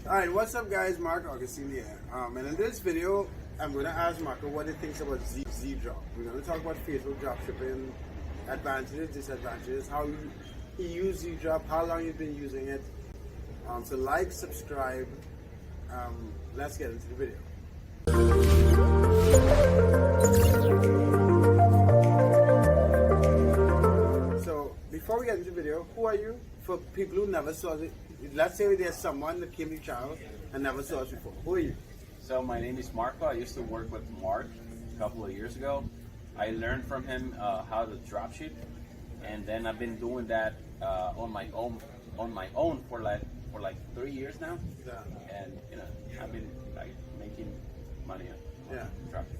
Alright, what's up guys, Marc, Augustine here. And in this video, I'm going to ask Marco what he thinks about ZeeDrop. We're going to talk about Facebook dropshipping, advantages, disadvantages, how he used ZeeDrop, how long you've been using it. So like, subscribe, let's get into the video. So before we get into the video, who are you? For people who never saw it, let's say there's someone that came to your channel and never saw us before. Who are you? So my name is Marco. I used to work with Marc a couple of years ago. I learned from him how to dropship, and then I've been doing that on my own for like 3 years now. Yeah. And I've been like making money on dropship.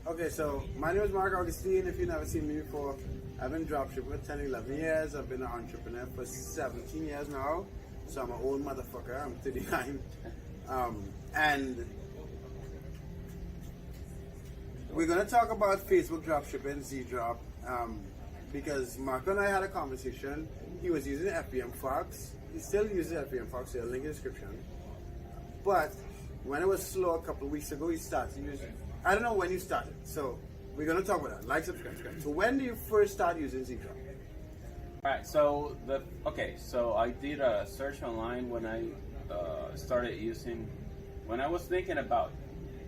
Okay, so my name is Marc Augustine. If you've never seen me before, I've been dropshipping for 10, 11 years. I've been an entrepreneur for 17 years now. So I'm an old motherfucker. I'm 39. And we're going to talk about Facebook dropshipping, ZeeDrop, because Mark and I had a conversation. He was using FBM Fox. He still uses FBM Fox. There's a link in the description. But when it was slow a couple of weeks ago, he started using. I don't know when you started. So we're going to talk about that. Like, subscribe. So when do you first start using ZeeDrop? Alright, so so I did a search online when I started using, when I was thinking about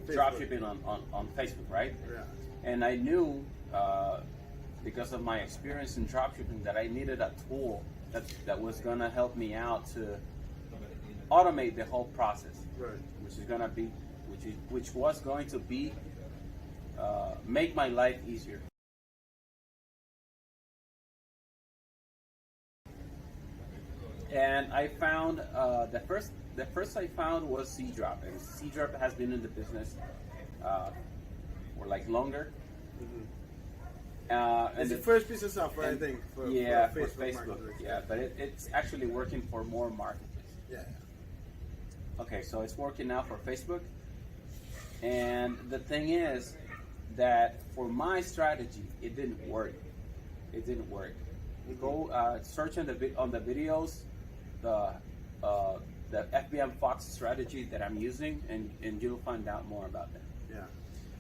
dropshipping on Facebook, right? Yeah. And I knew, because of my experience in dropshipping, that I needed a tool that was gonna help me out to automate the whole process, Right. which was going to be make my life easier. And I found the first I found was ZeeDrop, and ZeeDrop has been in the business for like longer. Mm-hmm. It's the first piece of software, I think, for Facebook. Yeah, but it's actually working for more marketplaces. Yeah. Okay, so it's working now for Facebook, and the thing is that for my strategy, it didn't work. It didn't work. You go search on the videos, the FBM Fox strategy that I'm using, and you'll find out more about that. Yeah.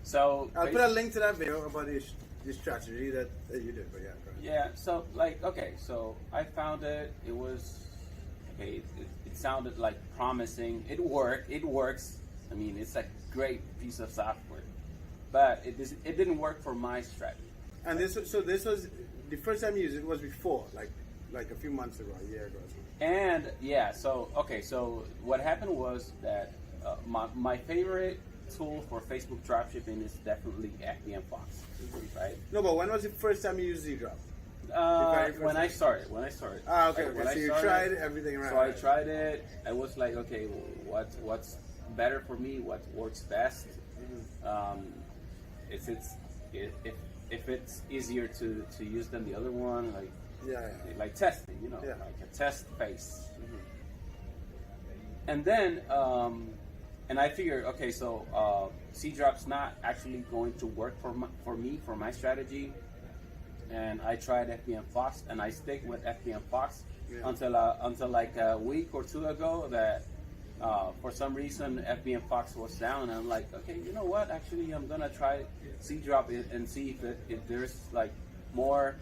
So I'll put a link to that video about this strategy that you did. But yeah. Go ahead. Yeah. So so I found it. It was okay. It sounded like promising. It worked. It works. I mean, it's a great piece of software, but it didn't work for my strategy. And this was the first time you used it was before, like a few months ago, a year ago. And yeah, so what happened was that my favorite tool for Facebook dropshipping is definitely FBM Fox, right? No, but when was the first time you used ZeeDrop? When I started. Ah, okay. So you tried everything around. So I tried it. I was like, okay, what's better for me? What works best? Mm-hmm. If it's easier to use than the other one, like like testing, like a test phase. Mm-hmm. And then and I figured, okay, so ZeeDrop's not actually going to work for me for my strategy, and I tried FBM Fox, and I stick with FBM Fox until like a week or two ago that for some reason FBM Fox was down, and I'm like, okay, you know what? Actually, I'm gonna try ZeeDrop and see if there's like more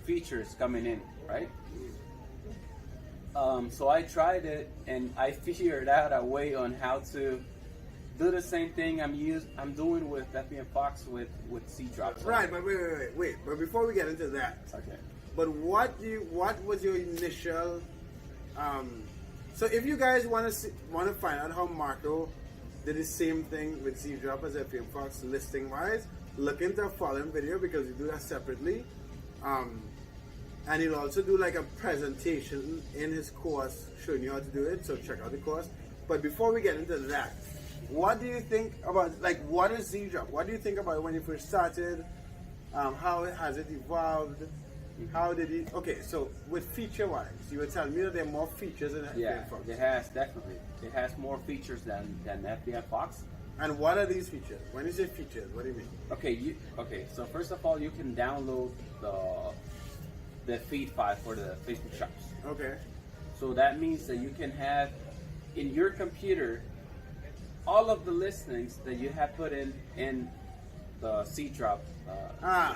features coming in, right? So I tried it, and I figured out a way on how to do the same thing I'm doing with FBM Fox with ZeeDrop. So right, but wait. But before we get into that, okay. But what was your initial? So if you guys want to find out how Marco did the same thing with ZeeDrop as FBM Fox listing wise, look into a following video because we do that separately. And he'll also do like a presentation in his course showing you how to do it, so check out the course. But before we get into that, what do you think about, like, what is ZeeDrop? What do you think about it when you first started? How has it evolved? How did it, okay, so with feature wise, you were telling me that there are more features in FBM Fox. It has, definitely. It has more features than FBM Fox. And what are these features? When you say features, what do you mean? Okay, so first of all, you can download the feed file for the Facebook shops. Okay. So that means that you can have in your computer all of the listings that you have put in the ZeeDrop.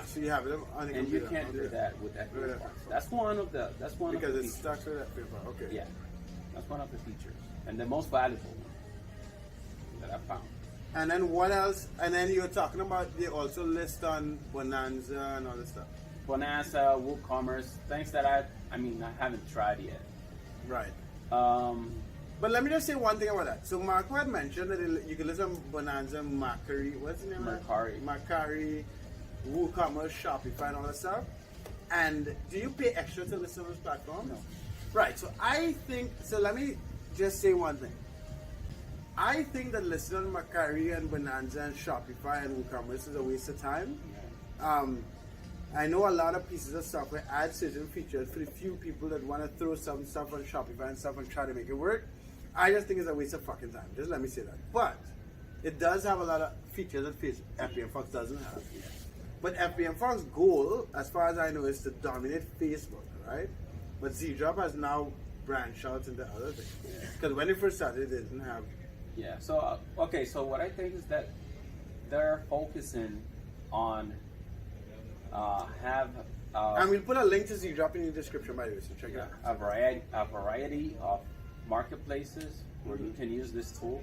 So you have it on the and computer. you can't do that with FBM Fox. That's one of the because of the it's stuck to that paper. Okay. Yeah, that's one of the features and the most valuable one that I found. And then what else? And then you were talking about they also list on Bonanza and all this stuff. Bonanza, WooCommerce, things that I haven't tried yet. Right. But let me just say one thing about that. So Marco had mentioned that you can list on Bonanza, Mercari, what's the name? Mercari, WooCommerce, Shopify, and all that stuff. And do you pay extra to list on those platforms? No. Right. So I think. So let me just say one thing. I think that listing on Mercari and Bonanza and Shopify and WooCommerce is a waste of time. Yeah. I know a lot of pieces of software add certain features for the few people that want to throw some stuff on Shopify and stuff and try to make it work. I just think it's a waste of fucking time. Just let me say that. But it does have a lot of features that FBM Fox doesn't have. But FBM Fox's goal, as far as I know, is to dominate Facebook, right? But ZeeDrop has now branched out into other things. Because when it first started, it didn't have. Yeah. So so what I think is that they're focusing on and we'll put a link to ZeeDrop in the description, by the way, so check it out. A variety of marketplaces where you can use this tool.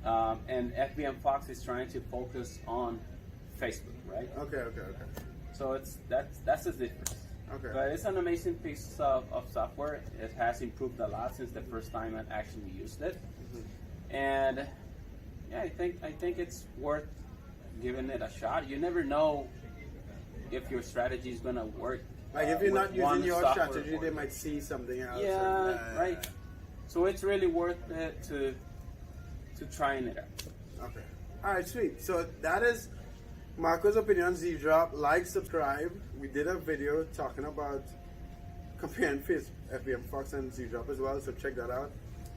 And FBM Fox is trying to focus on Facebook, right? Okay. So that's the difference. Okay. But it's an amazing piece of software. It has improved a lot since the first time I actually used it. And yeah, I think it's worth giving it a shot. You never know if your strategy is gonna work. Like if you're not using your strategy, they might see something else. Yeah, right. So it's really worth it to trying it out. Okay. All right, sweet. So that is Marco's opinion on ZeeDrop. Like, subscribe. We did a video talking about comparing FBM Fox and ZeeDrop as well, so check that out.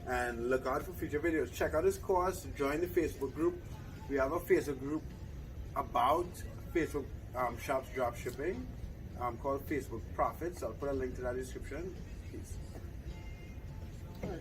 And look out for future videos. Check out this course. Join the Facebook group. We have a Facebook group about Facebook shops drop shipping called Facebook Profits. I'll put a link to that in the description. Peace. All right.